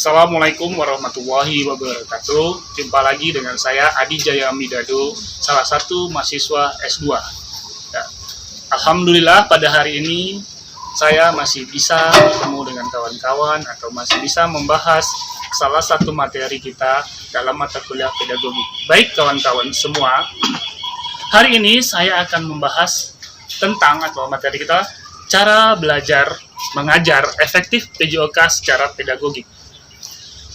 Assalamualaikum warahmatullahi wabarakatuh. Jumpa lagi dengan saya Adi Jaya Midado, salah satu mahasiswa S2. Ya. Alhamdulillah pada hari ini saya masih bisa bertemu dengan kawan-kawan atau masih bisa membahas salah satu materi kita dalam mata kuliah pedagogi. Baik kawan-kawan semua, hari ini saya akan membahas tentang atau materi kita cara belajar mengajar efektif PJOK secara pedagogik.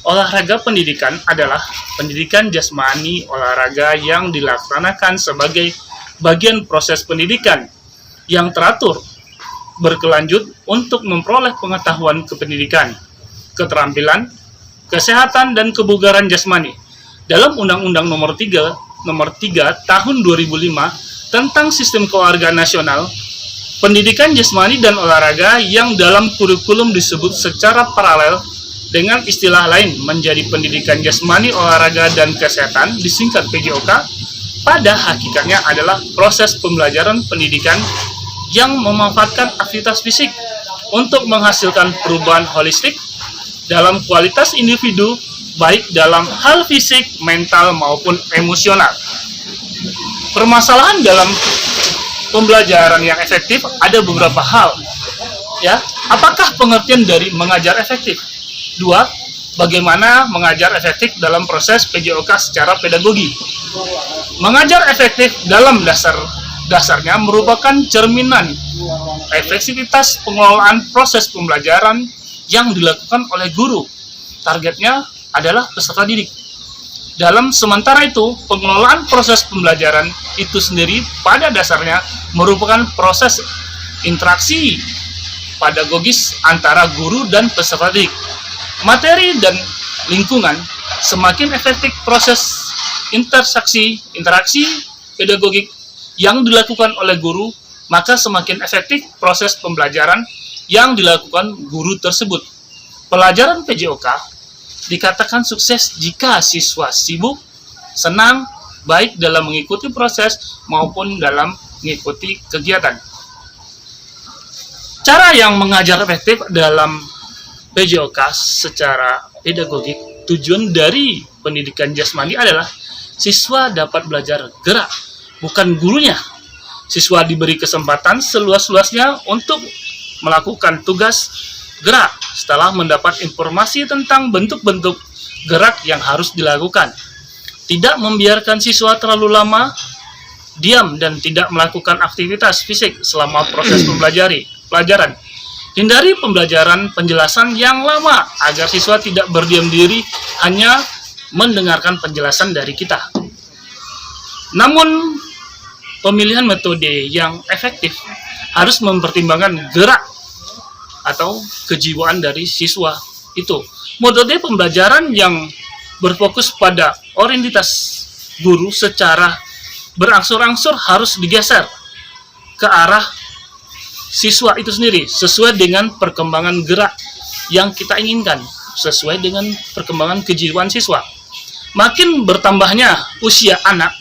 Olahraga pendidikan adalah pendidikan jasmani olahraga yang dilaksanakan sebagai bagian proses pendidikan yang teratur, berkelanjut untuk memperoleh pengetahuan kependidikan, keterampilan, kesehatan, dan kebugaran jasmani. Dalam Undang-Undang Nomor 3 Tahun 2005 tentang Sistem Kewarganegaraan Nasional, pendidikan jasmani dan olahraga yang dalam kurikulum disebut secara paralel dengan istilah lain menjadi pendidikan jasmani, olahraga, dan kesehatan, disingkat PJOK, pada hakikatnya adalah proses pembelajaran pendidikan yang memanfaatkan aktivitas fisik untuk menghasilkan perubahan holistik dalam kualitas individu, baik dalam hal fisik, mental, maupun emosional. Permasalahan dalam pembelajaran yang efektif ada beberapa hal. Ya, apakah pengertian dari mengajar efektif? 2. Bagaimana mengajar efektif dalam proses PJOK secara pedagogi? Mengajar efektif dalam dasarnya merupakan cerminan efektivitas pengelolaan proses pembelajaran yang dilakukan oleh guru. Targetnya adalah peserta didik. Dalam sementara itu, pengelolaan proses pembelajaran itu sendiri pada dasarnya merupakan proses interaksi pedagogis antara guru dan peserta didik. Materi dan lingkungan, semakin efektif proses interaksi pedagogik yang dilakukan oleh guru, maka semakin efektif proses pembelajaran yang dilakukan guru tersebut. Pelajaran PJOK dikatakan sukses jika siswa sibuk, senang, baik dalam mengikuti proses maupun dalam mengikuti kegiatan. Cara yang mengajar efektif dalam PJOK secara pedagogik, tujuan dari pendidikan jasmani adalah siswa dapat belajar gerak, bukan gurunya. Siswa diberi kesempatan seluas-luasnya untuk melakukan tugas gerak setelah mendapat informasi tentang bentuk-bentuk gerak yang harus dilakukan. Tidak membiarkan siswa terlalu lama diam dan tidak melakukan aktivitas fisik selama proses pelajaran. Hindari pembelajaran penjelasan yang lama agar siswa tidak berdiam diri hanya mendengarkan penjelasan dari kita. Namun, pemilihan metode yang efektif harus mempertimbangkan gerak atau kejiwaan dari siswa itu. Metode pembelajaran yang berfokus pada orientasi guru secara berangsur-angsur harus digeser ke arah siswa itu sendiri sesuai dengan perkembangan gerak yang kita inginkan, sesuai dengan perkembangan kejiwaan siswa. Makin bertambahnya usia anak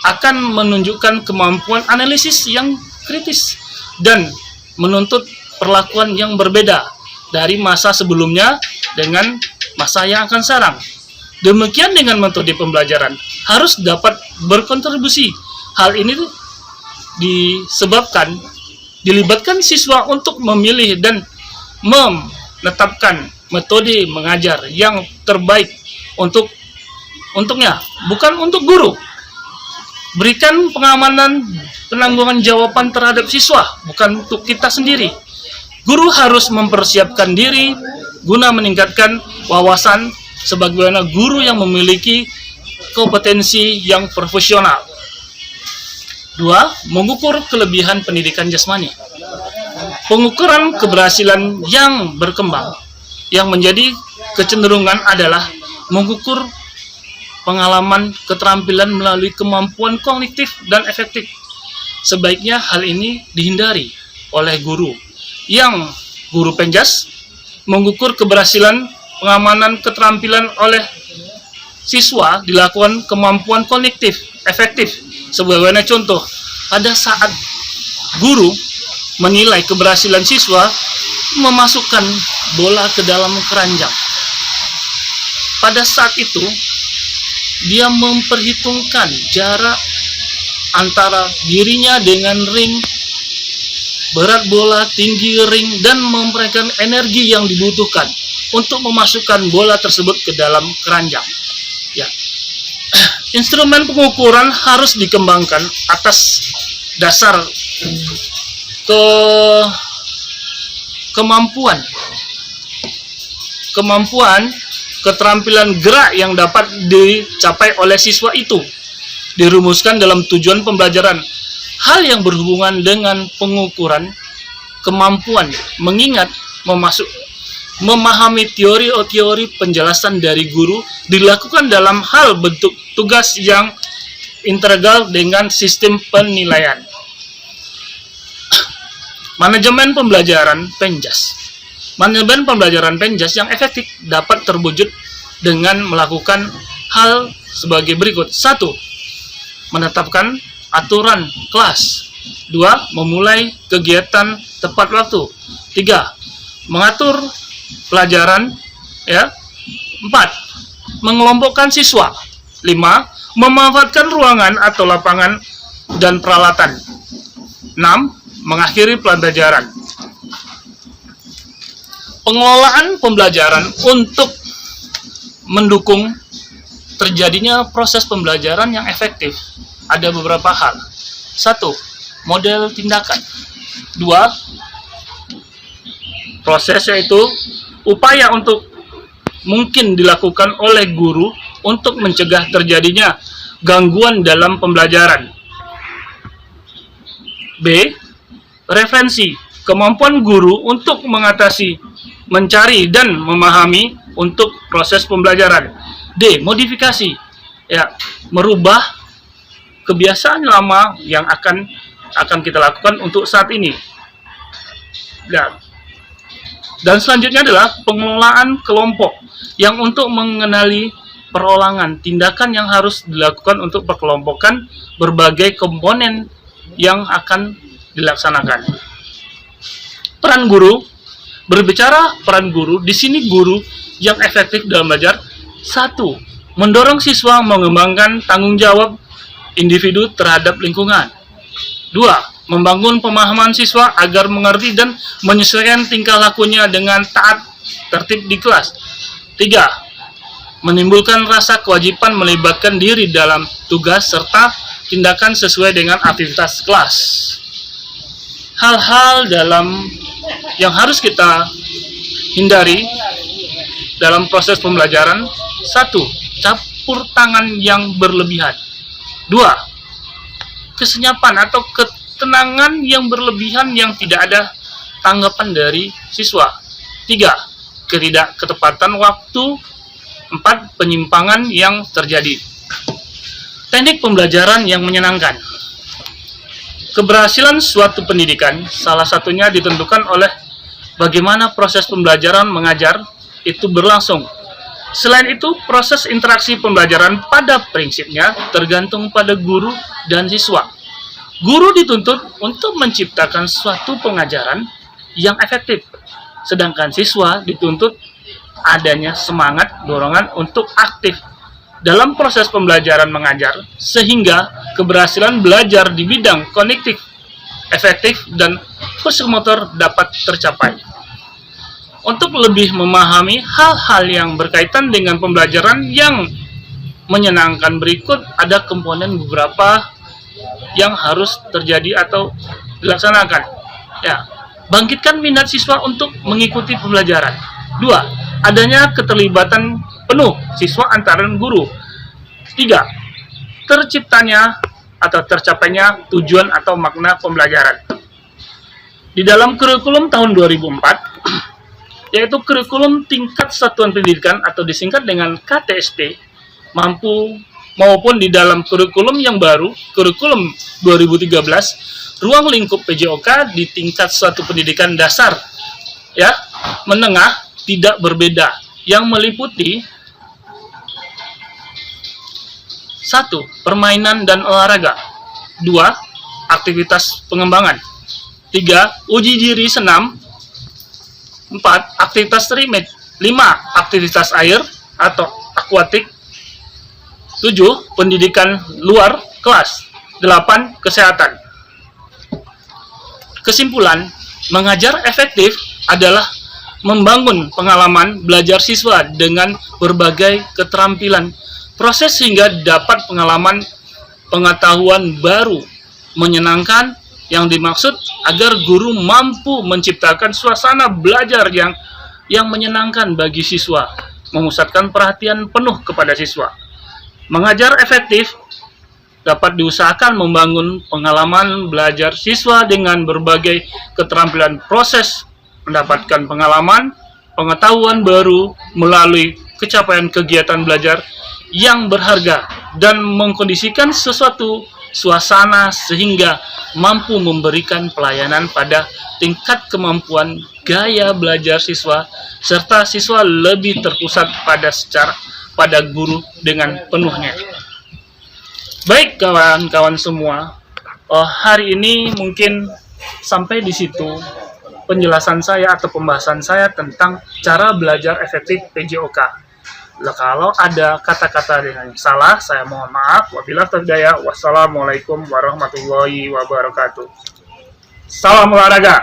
akan menunjukkan kemampuan analisis yang kritis dan menuntut perlakuan yang berbeda dari masa sebelumnya dengan masa yang akan sekarang. Demikian dengan metode pembelajaran harus dapat berkontribusi. Hal ini dilibatkan siswa untuk memilih dan menetapkan metode mengajar yang terbaik untuknya, bukan untuk guru. Berikan pengamanan penanggungan jawaban terhadap siswa, bukan untuk kita sendiri. Guru harus mempersiapkan diri guna meningkatkan wawasan sebagaimana guru yang memiliki kompetensi yang profesional. 2. Mengukur kelebihan pendidikan jasmani. Pengukuran keberhasilan yang berkembang yang menjadi kecenderungan adalah mengukur pengalaman keterampilan melalui kemampuan kognitif dan efektif. Sebaiknya hal ini dihindari oleh guru yang guru penjas. Mengukur keberhasilan pengamanan keterampilan oleh siswa dilakukan kemampuan kognitif efektif. Sebagaimana contoh, pada saat guru menilai keberhasilan siswa memasukkan bola ke dalam keranjang. pada saat itu dia memperhitungkan jarak antara dirinya dengan ring, berat bola, tinggi ring, dan memberikan energi yang dibutuhkan untuk memasukkan bola tersebut ke dalam keranjang. Ya. Instrumen pengukuran harus dikembangkan atas dasar kemampuan, keterampilan gerak yang dapat dicapai oleh siswa itu, dirumuskan dalam tujuan pembelajaran. Hal yang berhubungan dengan pengukuran kemampuan mengingat, memahami teori penjelasan dari guru dilakukan dalam hal bentuk tugas yang integral dengan sistem penilaian. Manajemen pembelajaran penjas. Manajemen pembelajaran penjas yang efektif dapat terwujud dengan melakukan hal sebagai berikut. 1. Menetapkan aturan kelas. 2. Memulai kegiatan tepat waktu. 3. Mengatur pelajaran, ya. 4. Mengelompokkan siswa. 5. Memanfaatkan ruangan atau lapangan dan peralatan. 6. Mengakhiri pembelajaran. Pengelolaan pembelajaran untuk mendukung terjadinya proses pembelajaran yang efektif ada beberapa hal. 1. Model tindakan. 2. Proses, yaitu upaya untuk mungkin dilakukan oleh guru untuk mencegah terjadinya gangguan dalam pembelajaran. B. Referensi, kemampuan guru untuk mengatasi, mencari, dan memahami untuk proses pembelajaran. D. Modifikasi, ya, merubah kebiasaan lama yang akan kita lakukan untuk saat ini. Ya. Dan selanjutnya adalah pengelolaan kelompok yang untuk mengenali perolangan tindakan yang harus dilakukan untuk perkelompokan berbagai komponen yang akan dilaksanakan. Peran guru. Berbicara peran guru, di sini guru yang efektif dalam belajar. 1. Mendorong siswa mengembangkan tanggung jawab individu terhadap lingkungan. 2. Membangun pemahaman siswa agar mengerti dan menyesuaikan tingkah lakunya dengan taat tertib di kelas. 3. Menimbulkan rasa kewajiban melibatkan diri dalam tugas serta tindakan sesuai dengan aktivitas kelas. Hal-hal yang harus kita hindari dalam proses pembelajaran. 1. Campur tangan yang berlebihan. 2. Kesenyapan atau ketenangan yang berlebihan yang tidak ada tanggapan dari siswa. 3. Ketidaketepatan waktu. 4. Penyimpangan yang terjadi. Teknik pembelajaran yang menyenangkan. Keberhasilan suatu pendidikan salah satunya ditentukan oleh bagaimana proses pembelajaran mengajar itu berlangsung. Selain itu, proses interaksi pembelajaran pada prinsipnya tergantung pada guru dan siswa. Guru dituntut untuk menciptakan suatu pengajaran yang efektif, sedangkan siswa dituntut adanya semangat dorongan untuk aktif dalam proses pembelajaran mengajar, sehingga keberhasilan belajar di bidang kognitif, efektif, dan psikomotor dapat tercapai. Untuk lebih memahami hal-hal yang berkaitan dengan pembelajaran yang menyenangkan berikut ada komponen beberapa yang harus terjadi atau dilaksanakan. Ya, bangkitkan minat siswa untuk mengikuti pembelajaran. 2. Adanya keterlibatan penuh siswa antara guru. 3. Terciptanya atau tercapainya tujuan atau makna pembelajaran. Di dalam kurikulum tahun 2004, yaitu kurikulum tingkat satuan pendidikan atau disingkat dengan KTSP, maupun di dalam kurikulum yang baru, kurikulum 2013, ruang lingkup PJOK di tingkat satu pendidikan dasar, ya, menengah tidak berbeda, yang meliputi 1. Permainan dan olahraga. 2. Aktivitas pengembangan. 3. Uji diri senam. 4. Aktivitas remit. 5. Aktivitas air atau akuatik. 7. Pendidikan luar kelas. 8. Kesehatan. Kesimpulan, mengajar efektif adalah membangun pengalaman belajar siswa dengan berbagai keterampilan proses sehingga dapat pengalaman pengetahuan baru menyenangkan yang dimaksud agar guru mampu menciptakan suasana belajar yang menyenangkan bagi siswa, memusatkan perhatian penuh kepada siswa. Mengajar efektif dapat diusahakan membangun pengalaman belajar siswa dengan berbagai keterampilan proses, mendapatkan pengalaman, pengetahuan baru melalui capaian kegiatan belajar yang berharga dan mengkondisikan sesuatu suasana sehingga mampu memberikan pelayanan pada tingkat kemampuan gaya belajar siswa serta siswa lebih terpusat pada guru dengan penuhnya. Baik kawan-kawan semua, hari ini mungkin sampai di situ penjelasan saya atau pembahasan saya tentang cara belajar efektif PJOK. Kalau ada kata-kata yang salah, saya mohon maaf. Wabillahi taufiq hidayah. Wassalamualaikum warahmatullahi wabarakatuh. Salam olahraga.